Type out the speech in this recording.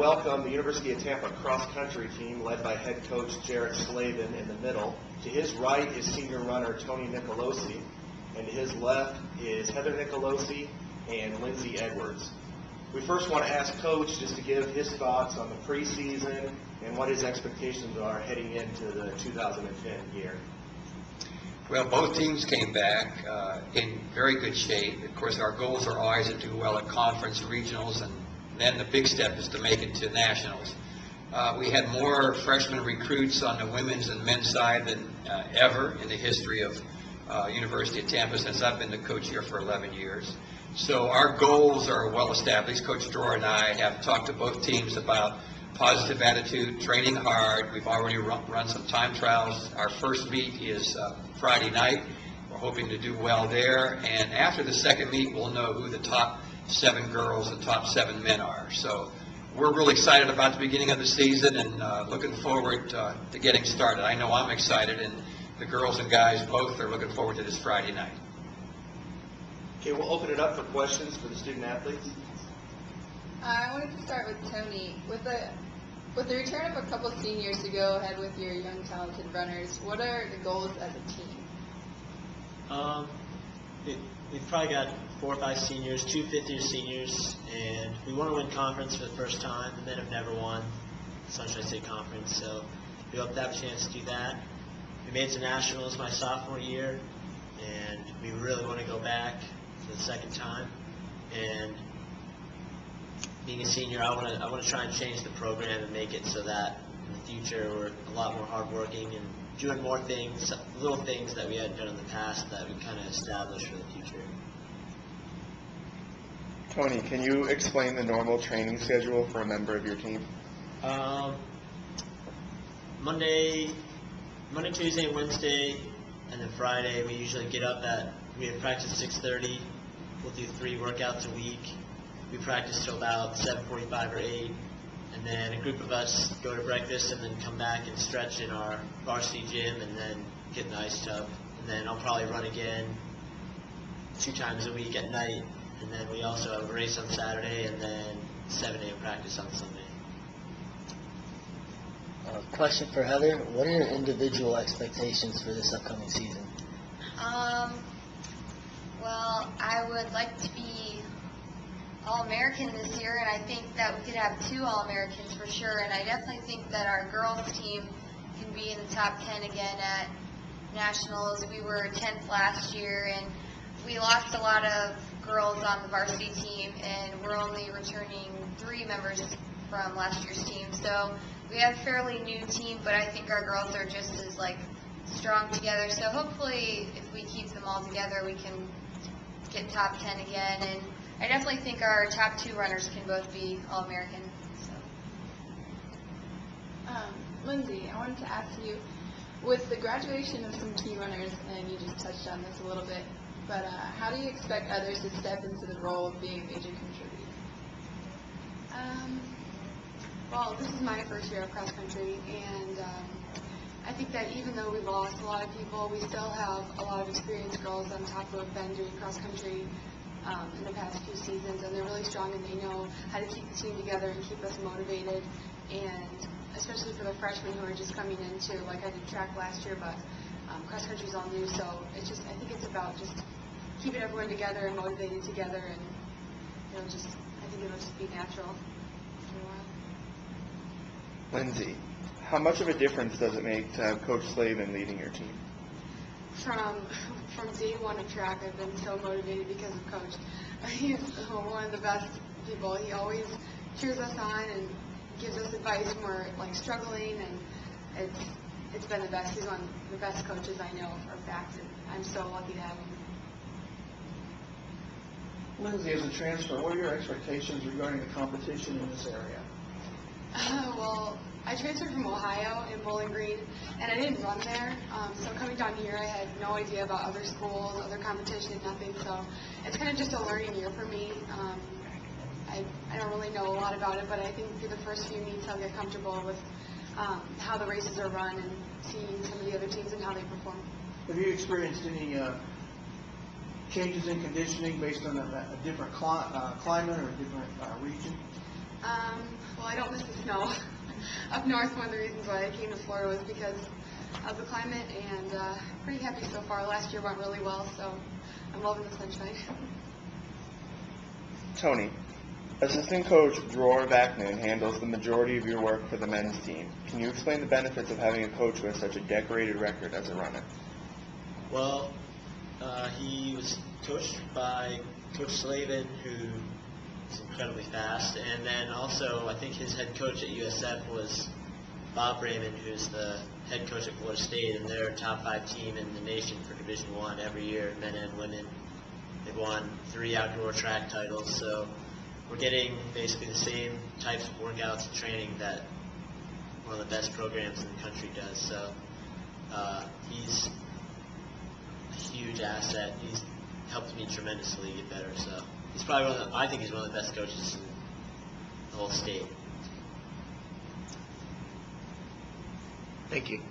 welcome the University of Tampa cross-country team led by head coach Jarrett Slaven in the middle. To his right is senior runner Tony Nicolosi, and to his left is Heather Nicolosi and Lindsay Edwards. We first want to ask Coach just to give his thoughts on the preseason and what his expectations are heading into the 2010 year. Well, both teams came back in very good shape. Of course, our goals are always to do well at conference, regionals, and then the big step is to make it to nationals. We had more freshman recruits on the women's and men's side than ever in the history of University of Tampa since I've been the coach here for 11 years. So our goals are well established. Coach Dror and I have talked to both teams about positive attitude, training hard. We've already run some time trials. Our first meet is Friday night. We're hoping to do well there. And after the second meet, we'll know who the top 7 girls and top 7 men are. So we're really excited about the beginning of the season and looking forward to getting started. I know I'm excited, and the girls and guys both are looking forward to this Friday night. Okay, we'll open it up for questions for the student athletes. I wanted to start with Tony. With the return of a couple seniors to go ahead with your young, talented runners, what are the goals as a team? We've probably got 4 or 5 seniors, 2 fifth-year seniors, and we want to win conference for the first time. The men have never won Sunshine State Conference, so we hope to have a chance to do that. We made it to nationals my sophomore year, and we really want to go back for the second time. And being a senior, I want to try and change the program and make it so that in the future we're a lot more hardworking and doing more things, little things that we hadn't done in the past that we kind of established for the future. Tony, can you explain the normal training schedule for a member of your team? Monday, Tuesday, Wednesday, and then Friday we usually get up we have practice at 6:30. We'll do 3 workouts a week. We practice till about 7:45 or 8, and then a group of us go to breakfast and then come back and stretch in our varsity gym and then get in the ice tub. And then I'll probably run again 2 times a week at night. And then we also have a race on Saturday and then 7 a.m. practice on Sunday. Question for Heather. What are your individual expectations for this upcoming season? Well, I would like to be All-American this year, and I think that we could have 2 All-Americans for sure. And I definitely think that our girls team can be in the top 10 again at nationals. We were 10th last year, and we lost a lot of girls on the varsity team, and we're only returning 3 members from last year's team. So we have a fairly new team, but I think our girls are just as strong together. So hopefully, if we keep them all together, we can get top 10 again. And I definitely think our top 2 runners can both be All-American. So. Lindsay, I wanted to ask you, with the graduation of some key runners, and you just touched on this a little bit, but how do you expect others to step into the role of being a major contributor? Well, this is my first year of cross country, and I think that even though we lost a lot of people, we still have a lot of experienced girls on top who have been doing cross country in the past few seasons, and they're really strong, and they know how to keep the team together and keep us motivated, and especially for the freshmen who are just coming into, I did track last year, but cross country is all new, so I think it's about just keeping everyone together and motivated together, and I think it'll just be natural for a while. Lindsay, how much of a difference does it make to have Coach Slaven leading your team? From day one of track, I've been so motivated because of Coach. He's one of the best people. He always cheers us on and gives us advice when we're struggling, and it's been the best. He's one of the best coaches I know for a fact, and I'm so lucky to have him. Lindsay, as a transfer, what are your expectations regarding the competition in this area? Well, I transferred from Ohio in Bowling Green, and I didn't run there. So coming down here, I had no idea about other schools, other competition, nothing. So it's kind of just a learning year for me. I don't really know a lot about it, but I think through the first few meets I'll get comfortable with how the races are run and seeing some of the other teams and how they perform. Have you experienced any changes in conditioning based on a different climate or a different region? Well, I don't miss the snow. Up north, one of the reasons why I came to Florida was because of the climate, and pretty happy so far. Last year went really well, so I'm loving the sunshine. Tony, assistant coach Dror Vaknin handles the majority of your work for the men's team. Can you explain the benefits of having a coach with such a decorated record as a runner? Well, he was coached by Coach Slaven, who is incredibly fast, and then also I think his head coach at USF was Bob Raymond, who's the head coach at Florida State, and they're a top 5 team in the nation for Division I every year, men and women. They've won 3 outdoor track titles, so we're getting basically the same types of workouts and training that one of the best programs in the country does. So he's a huge asset. He's helped me tremendously get better. So he's probably I think he's one of the best coaches in the whole state. Thank you.